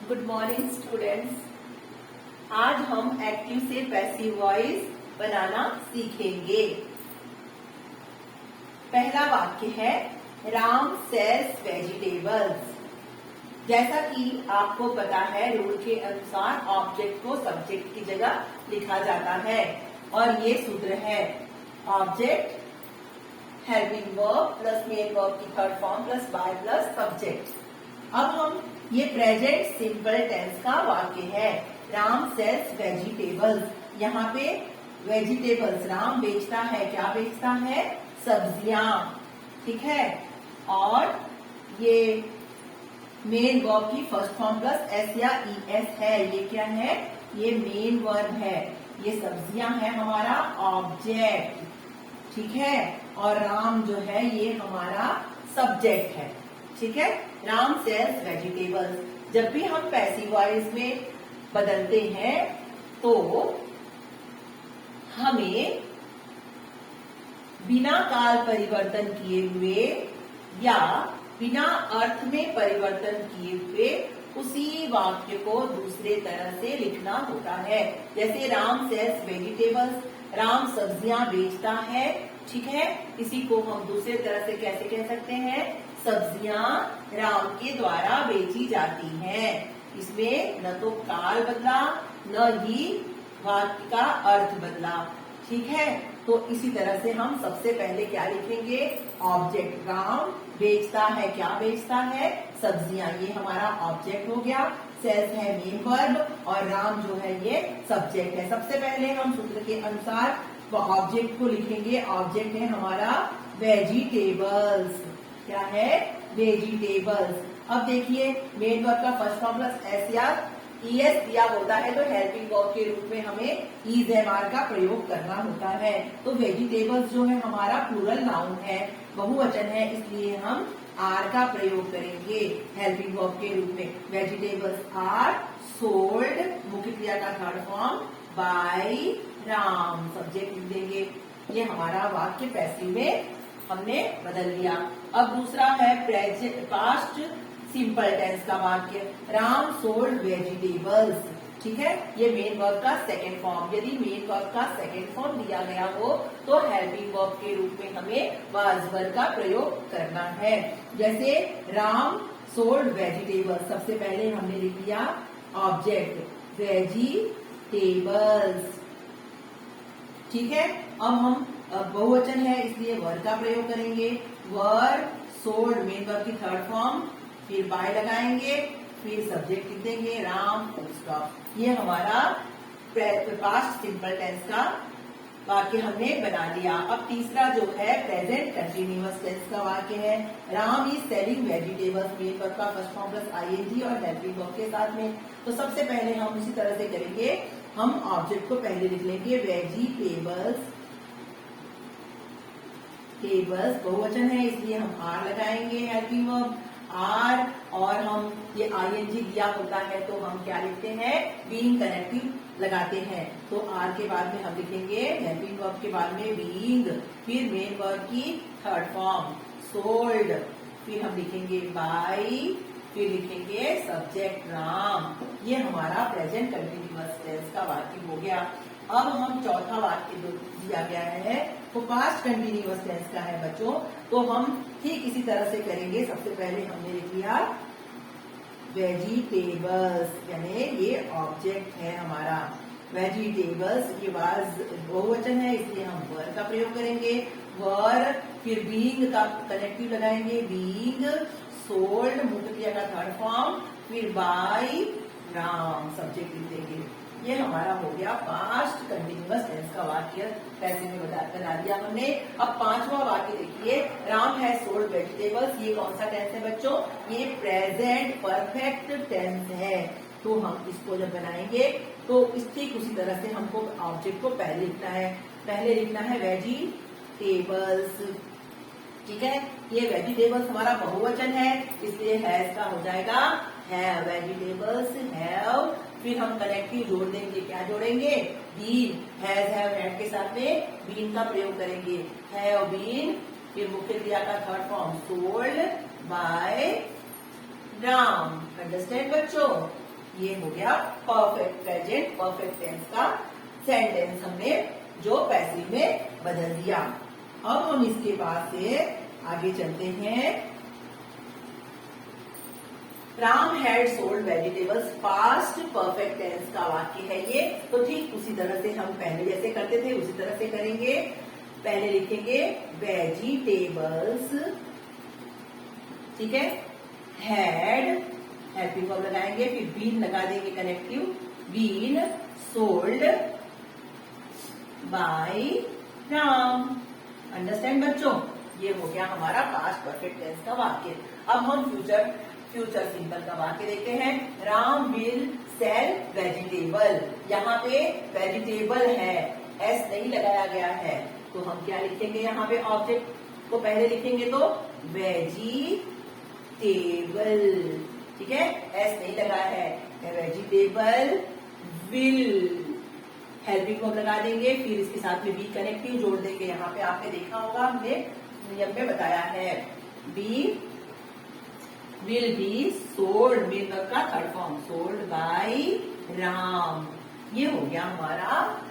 Good morning students. आज हम active से पैसिव वॉइस बनाना सीखेंगे। पहला वाक्य है राम सेल्स वेजिटेबल्स। जैसा कि आपको पता है, रूल के अनुसार ऑब्जेक्ट को सब्जेक्ट की जगह लिखा जाता है और ये सूत्र है object helping verb plus main verb की third form plus by plus subject. अब हम ये प्रेजेंट सिंपल टेंस का वाक्य है। Ram sells vegetables. यहाँ पे वेजिटेबल्स, राम बेचता है, क्या बेचता है? सब्जियां, ठीक है। और ये मेन वर्ब की फर्स्ट फॉर्म प्लस एस या ई एस है। ये क्या है? ये मेन वर्ब है। ये सब्जियां है हमारा ऑब्जेक्ट, ठीक है। और राम जो है ये हमारा सब्जेक्ट है, ठीक है। Ram sells vegetables. जब भी हम पैसिव वॉइस में बदलते हैं तो हमें बिना काल परिवर्तन किए हुए या बिना अर्थ में परिवर्तन किए हुए उसी वाक्य को दूसरे तरह से लिखना होता है। जैसे राम सेल्स वेजिटेबल्स, राम सब्जियां बेचता है, ठीक है। इसी को हम दूसरे तरह से कैसे कह सकते हैं? सब्जियां राम के द्वारा बेची जाती हैं। इसमें न तो काल बदला न ही वाक्य का अर्थ बदला, ठीक है। तो इसी तरह से हम सबसे पहले क्या लिखेंगे? ऑब्जेक्ट राम बेचता है, क्या बेचता है? सब्जियां। ये हमारा ऑब्जेक्ट हो गया। सेल्स है मेन वर्ब और राम जो है ये सब्जेक्ट है। सबसे पहले हम सूत्र के अनुसार ऑब्जेक्ट को लिखेंगे। ऑब्जेक्ट है हमारा वेजिटेबल्स। क्या है? वेजिटेबल्स। अब देखिए मेन वर्ब का फर्स्ट फॉर्म प्लस एस या ईएस दिया होता है तो हेल्पिंग वर्ब के रूप में हमें ईज एम आर का प्रयोग करना होता है। तो वेजिटेबल्स जो है हमारा प्लूरल नाउन है, बहुवचन है, इसलिए हम आर का प्रयोग करेंगे हेल्पिंग वर्ब के रूप में। वेजिटेबल्स आर सोल्ड, मुख्य क्रिया का third form, by Ram, subject लिख देंगे। ये हमारा वाक्य पैसिव में हमने बदल लिया। अब दूसरा है पास्ट सिंपल टेंस का वाक्य। राम सोल्ड वेजिटेबल्स, ठीक है। ये मेन वर्ब का सेकेंड फॉर्म। यदि मेन वर्ब का सेकेंड फॉर्म दिया गया हो तो हेल्पिंग वर्ब के रूप में हमें वाज वर्ब का प्रयोग करना है। जैसे राम सोल्ड वेजिटेबल्स, सबसे पहले हमने लिख लिया ऑब्जेक्ट वेजिटेबल्स, ठीक है। अब हम बहुवचन है इसलिए वर का प्रयोग करेंगे। वर सोल्ड मेन वर्ब की थर्ड फॉर्म, फिर बाय लगाएंगे, फिर सब्जेक्ट लिख देंगे राम, फुल स्टॉप। ये हमारा पास्ट सिंपल टेंस का वाक्य हमने बना लिया। अब तीसरा जो है प्रेजेंट कंटिन्यूअस टेंस का वाक्य है। Ram is selling vegetables, main verb का फर्स्ट फॉर्म प्लस आईएनजी और हेल्पिंग वर्ब के साथ में। तो सबसे पहले हम उसी तरह से करेंगे। हम ऑब्जेक्ट को पहले लिख लेंगे वेजिटेबल्स। टेबल्स बहुवचन है इसलिए हम आर लगाएंगे हेल्पिंग वर्ब आर, और हम ये आईएनजी दिया होता है तो हम क्या लिखते हैं? बीइंग कनेक्टिव लगाते हैं। तो आर के बाद में हम लिखेंगे हेल्पिंग वर्ब के बाद में बीइंग, फिर मेन वर्ब की थर्ड फॉर्म सोल्ड, फिर हम लिखेंगे बाय, फिर लिखेंगे सब्जेक्ट राम। ये हमारा प्रेजेंट कंटिन्यूअस टेंस का वाक्य हो गया। अब हम चौथा वाक्य जो दिया गया है वो पास्ट कंटिन्यूअस टेंस का है बच्चों। तो हम ठीक इसी तरह से करेंगे। सबसे पहले हमने लिख लिया वेजिटेबल्स, यानी ये ऑब्जेक्ट है हमारा वेजिटेबल्स। ये वाज बहुवचन है इसलिए हम वर का प्रयोग करेंगे। वर, फिर बीइंग का कनेक्टिव लगाएंगे, बीइंग सोल्ड, मुख्य क्रिया का थर्ड फॉर्म, फिर बाय राम, सब्जेक्ट लिख देंगे। ये हमारा हो गया पास्ट कंटिन्यूअस टेंस का वाक्य पैसे में बना दिया हमने। अब पांचवा वाक्य देखिए, राम है सोल्ड वेजिटेबल्स। ये कौन सा टेंस है बच्चों? ये प्रेजेंट परफेक्ट टेंस है। तो हम इसको जब बनाएंगे तो ठीक उसी तरह से हमको ऑब्जेक्ट को पहले लिखना है। पहले लिखना है वेजिटेबल्स, ठीक है। ये वेजिटेबल्स हमारा बहुवचन है इसलिए हैज का हो जाएगा हैव, वेजिटेबल्स हैव, फिर हम कनेक्टिव जोड़ देंगे। क्या जोड़ेंगे? बीन, हैज हैव हैड के साथ में बीन का प्रयोग करेंगे। हैव बीन, फिर मुख्य क्रिया का third form sold by Ram. Understand बच्चों? ये हो गया परफेक्ट प्रेजेंट परफेक्ट टेंस का सेंटेंस हमने जो पैसिव में बदल दिया। अब हम इसके बाद से आगे चलते हैं। Ram had sold vegetables past perfect tense का वाक्य है ये। तो ठीक उसी तरह से हम पहले जैसे करते थे उसी तरह से करेंगे। पहले लिखेंगे वेजिटेबल्स, ठीक है, हैड हेल्पिंग वर्ब लगाएंगे, फिर बीन लगा देंगे connective, been sold by Ram. Understand बच्चों? ये हो गया हमारा पास्ट परफेक्ट टेंस का वाक्य। अब हम फ्यूचर सिंपल का वाक्य देखते हैं। Ram will sell vegetable. यहाँ पे वेजिटेबल है, एस नहीं लगाया गया है, तो हम क्या लिखेंगे? यहाँ पे ऑब्जेक्ट को पहले लिखेंगे तो वेजिटेबल, ठीक है, एस नहीं लगा है। वेजिटेबल विल हेल्पिंग वर्ब लगा देंगे, फिर इसके साथ में बी कनेक्टिव जोड़ देंगे। यहाँ पे आपने देखा होगा, हमने नियम में बताया है। Be will be sold, main verb का third form, sold by Ram. ये हो गया हमारा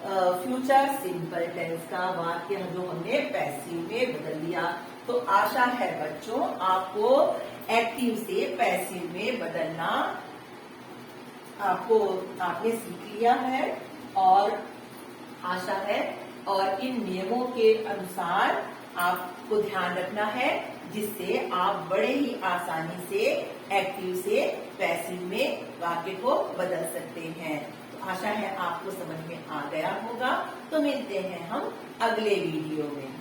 फ्यूचर सिंपल टेंस का वाक्य जो हमने पैसिव में बदल दिया। तो आशा है बच्चों आपको एक्टिव से पैसिव में बदलना आपने सीख लिया है, और आशा है और इन नियमों के अनुसार आपको ध्यान रखना है, जिससे आप बड़े ही आसानी से एक्टिव से पैसिव में वाक्य को बदल सकते हैं। तो आशा है आपको समझ में आ गया होगा। तो मिलते हैं हम अगले वीडियो में।